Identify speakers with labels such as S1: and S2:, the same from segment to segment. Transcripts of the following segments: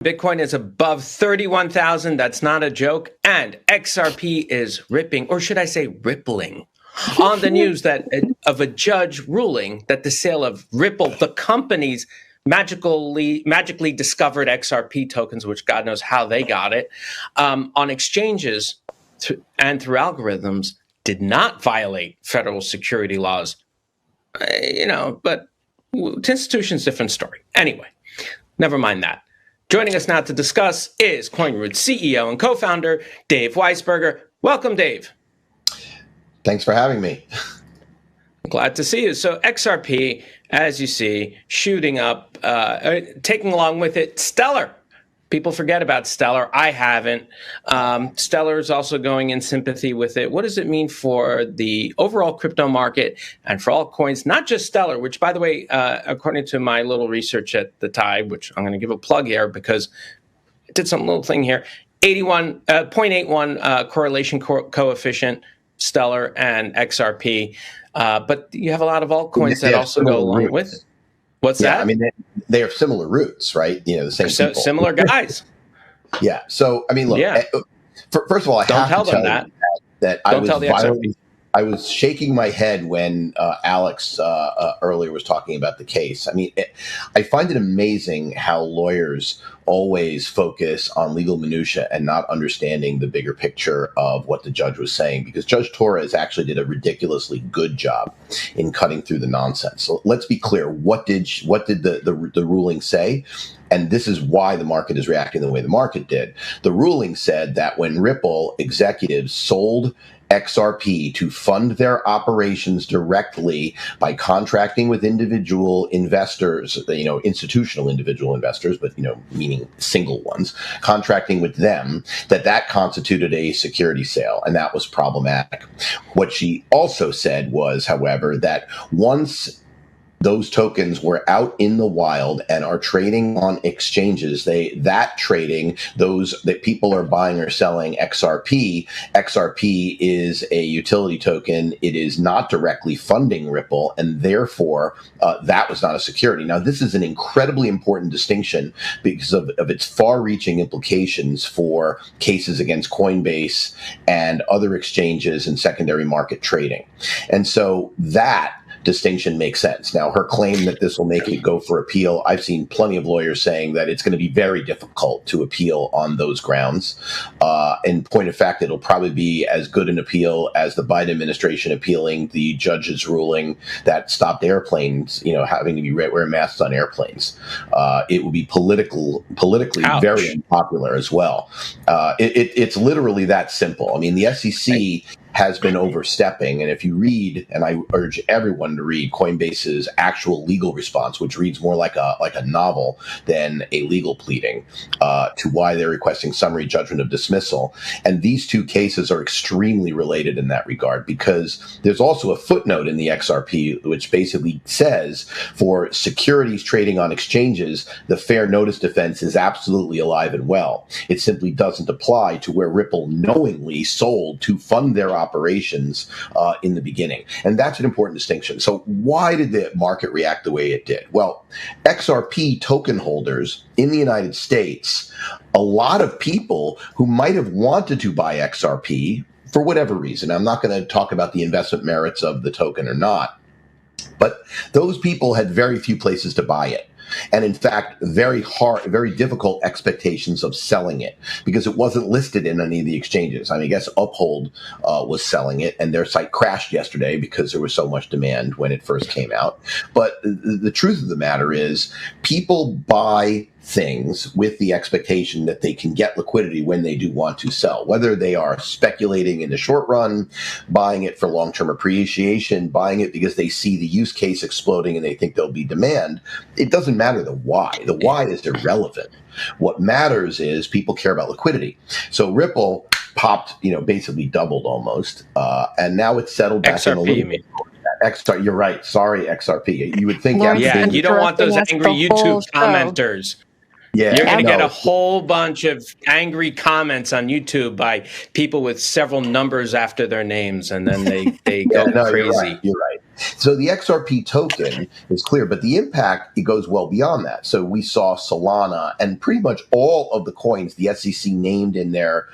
S1: Bitcoin is above 31,000. That's not a joke. And XRP is ripping, or should I say rippling, on the news that of a judge ruling that the sale of Ripple, the company's magically discovered XRP tokens, which God knows how they got it, on exchanges and through algorithms, did not violate federal security laws. But to institutions, different story. Anyway, never mind that. Joining us now to discuss is CoinRoutes CEO and co-founder Dave Weisberger. Welcome, Dave.
S2: Thanks for having me.
S1: Glad to see you. So XRP, as you see, shooting up, taking along with it Stellar. People forget about Stellar. I haven't. Stellar is also going in sympathy with it. What does it mean for the overall crypto market and for all coins, not just Stellar, which, by the way, according to my little research at the Tide, which I'm going to give a plug here because I did some little thing here, 0.81 correlation coefficient, Stellar and XRP. But you have a lot of altcoins that also go along with it. What's that?
S2: I mean, they have similar roots, right? The same people.
S1: Similar guys.
S2: Yeah. So, I mean, look, first of all, I
S1: don't
S2: have
S1: tell
S2: to
S1: them
S2: tell
S1: that
S2: I was shaking my head when Alex earlier was talking about the case. I mean, I find it amazing how lawyers always focus on legal minutia and not understanding the bigger picture of what the judge was saying, because Judge Torres actually did a ridiculously good job in cutting through the nonsense. So let's be clear. What did the ruling say? And this is why the market is reacting the way the market did. The ruling said that when Ripple executives sold XRP to fund their operations directly by contracting with individual investors, institutional individual investors, but, meaning single ones, contracting with them, that constituted a security sale, and that was problematic. What she also said was, however, that once those tokens were out in the wild and are trading on exchanges, that people are buying or selling XRP. XRP is a utility token. It is not directly funding Ripple, and therefore that was not a security. Now, this is an incredibly important distinction because of its far-reaching implications for cases against Coinbase and other exchanges and secondary market trading. And so that distinction makes sense. Now, her claim that this will make it go for appeal, I've seen plenty of lawyers saying that it's going to be very difficult to appeal on those grounds. In point of fact, it'll probably be as good an appeal as the Biden administration appealing the judge's ruling that stopped airplanes, having to be wear masks on airplanes. It will be politically
S1: Ouch.
S2: Very unpopular as well. It's literally that simple. I mean, the SEC has been overstepping. And if you read, and I urge everyone to read Coinbase's actual legal response, which reads more like a novel than a legal pleading, to why they're requesting summary judgment of dismissal. And these two cases are extremely related in that regard, because there's also a footnote in the XRP, which basically says for securities trading on exchanges, the fair notice defense is absolutely alive and well. It simply doesn't apply to where Ripple knowingly sold to fund their operations in the beginning. And that's an important distinction. So why did the market react the way it did? Well, XRP token holders in the United States, a lot of people who might have wanted to buy XRP for whatever reason, I'm not going to talk about the investment merits of the token or not, but those people had very few places to buy it. And in fact, very difficult expectations of selling it because it wasn't listed in any of the exchanges. I mean, I guess Uphold was selling it, and their site crashed yesterday because there was so much demand when it first came out. But the truth of the matter is, people buy things with the expectation that they can get liquidity when they do want to sell, whether they are speculating in the short run, buying it for long-term appreciation, buying it because they see the use case exploding and they think there'll be demand. It doesn't matter the why. The why is irrelevant. What matters is people care about liquidity. So Ripple popped, basically doubled almost, and now it's settled back in a little bit. XRP, you're right. Sorry, XRP. You would think,
S1: you don't want those angry YouTube commenters.
S2: Yeah,
S1: you're going to get a whole bunch of angry comments on YouTube by people with several numbers after their names, and then they go crazy.
S2: You're right. So the XRP token is clear, but the impact, it goes well beyond that. So we saw Solana and pretty much all of the coins the SEC named in their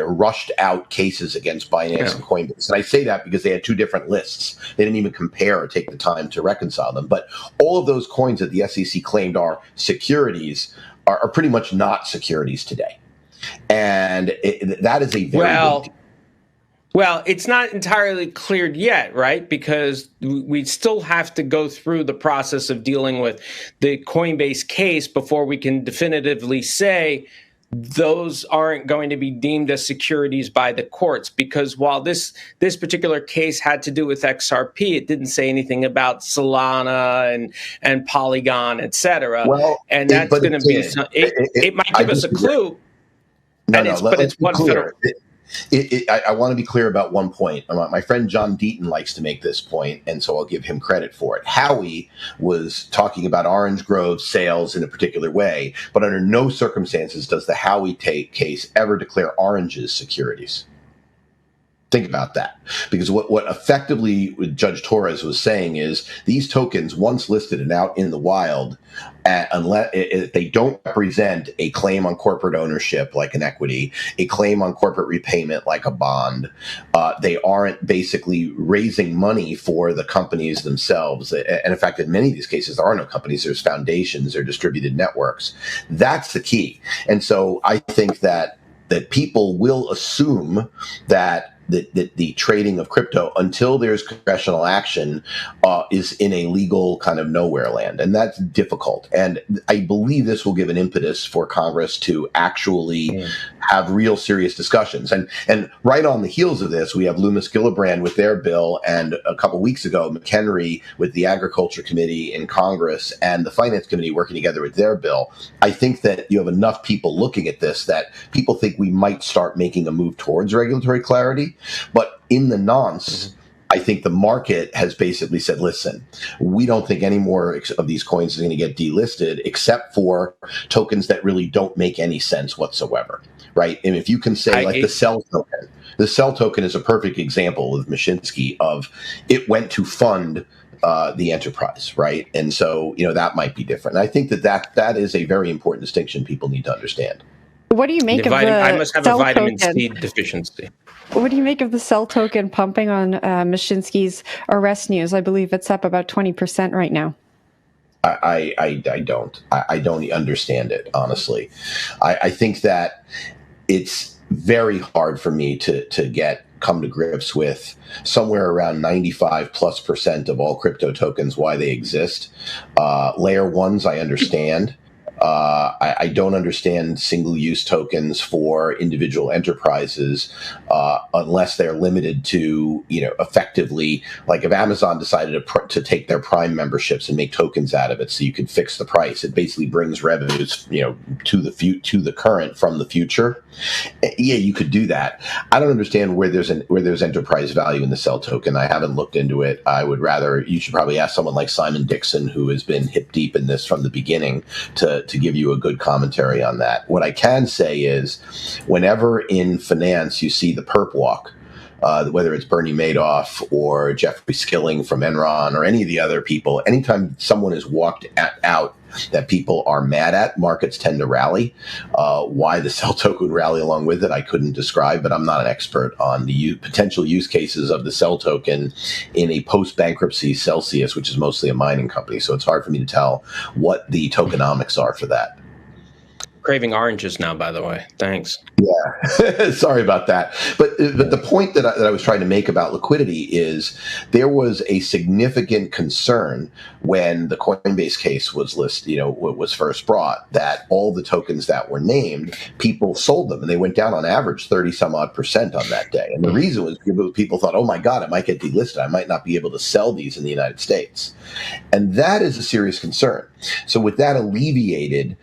S2: rushed out cases against Binance and Coinbase. And I say that because they had two different lists. They didn't even compare or take the time to reconcile them. But all of those coins that the SEC claimed are securities are pretty much not securities today. And that is a very big deal.
S1: Well, it's not entirely cleared yet, right? Because we still have to go through the process of dealing with the Coinbase case before we can definitively say those aren't going to be deemed as securities by the courts. Because while this particular case had to do with XRP, it didn't say anything about Solana and Polygon, et cetera.
S2: Well,
S1: and that's going to be it might give us a clue. It's one federal.
S2: I want to be clear about one point. My friend John Deaton likes to make this point, and so I'll give him credit for it. Howie was talking about Orange Grove sales in a particular way, but under no circumstances does the Howie case ever declare oranges securities. Think about that, because what effectively Judge Torres was saying is these tokens, once listed and out in the wild, unless they don't represent a claim on corporate ownership like an equity, a claim on corporate repayment like a bond, they aren't basically raising money for the companies themselves. And in fact, in many of these cases, there are no companies. There's foundations or distributed networks. That's the key. And so I think that people will assume that the trading of crypto, until there's congressional action, is in a legal kind of nowhere land. And that's difficult. And I believe this will give an impetus for Congress to actually have real serious discussions. And right on the heels of this, we have Loomis Gillibrand with their bill, and a couple weeks ago, McHenry with the Agriculture Committee in Congress and the Finance Committee working together with their bill. I think that you have enough people looking at this that people think we might start making a move towards regulatory clarity. But in the nonce, I think the market has basically said, listen, we don't think any more of these coins are going to get delisted except for tokens that really don't make any sense whatsoever, right? And if you can say the Cell token, the Cell token is a perfect example of Mashinsky of it went to fund the enterprise, right? And so, that might be different. And I think that is a very important distinction people need to understand.
S3: What do you make of the
S1: I must have a vitamin
S3: token?
S1: C deficiency.
S3: What do you make of the Cell token pumping on Mashinsky's arrest news? I believe it's up about 20% right now.
S2: I don't. I don't understand it, honestly. I think that it's very hard for me to come to grips with somewhere around 95+% of all crypto tokens, why they exist. Layer ones, I understand. I don't understand single-use tokens for individual enterprises unless they're limited to, effectively, like if Amazon decided to take their Prime memberships and make tokens out of it so you could fix the price, it basically brings revenues, to the current from the future. Yeah, you could do that. I don't understand where there's enterprise value in the Cell token. I haven't looked into it. You should probably ask someone like Simon Dixon, who has been hip deep in this from the beginning, to give you a good commentary on that. What I can say is, whenever in finance you see the perp walk, whether it's Bernie Madoff or Jeffrey Skilling from Enron or any of the other people, anytime someone is walked out that people are mad at, markets tend to rally. Why the Cell token would rally along with it, I couldn't describe, but I'm not an expert on the potential use cases of the Cell token in a post-bankruptcy Celsius, which is mostly a mining company. So it's hard for me to tell what the tokenomics are for that.
S1: Craving oranges now, by the way. Thanks.
S2: Yeah, sorry about that. But the point that I was trying to make about liquidity is there was a significant concern when the Coinbase case was was first brought, that all the tokens that were named, people sold them, and they went down on average 30-some-odd% on that day. And the reason was people thought, oh my God, it might get delisted. I might not be able to sell these in the United States. And that is a serious concern. So with that alleviated,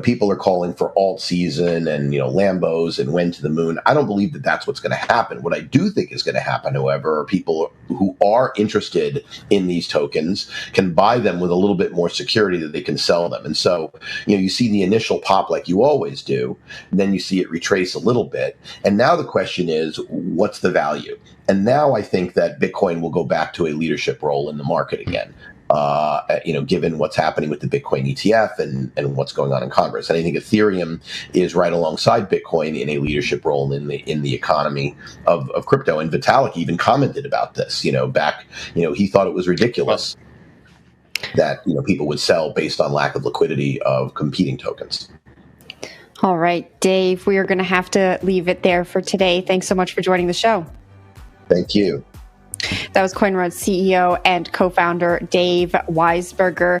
S2: people are calling calling for alt season and, Lambos and went to the moon. I don't believe that that's what's going to happen. What I do think is going to happen, however, are people who are interested in these tokens can buy them with a little bit more security that they can sell them. And so, you see the initial pop like you always do, and then you see it retrace a little bit. And now the question is, what's the value? And now I think that Bitcoin will go back to a leadership role in the market again. Given what's happening with the Bitcoin ETF and what's going on in Congress. And I think Ethereum is right alongside Bitcoin in a leadership role in the economy of crypto. And Vitalik even commented about this, he thought it was ridiculous that, people would sell based on lack of liquidity of competing tokens.
S3: All right, Dave, we are going to have to leave it there for today. Thanks so much for joining the show.
S2: Thank you.
S3: That was CoinRoutes CEO and co-founder Dave Weisberger.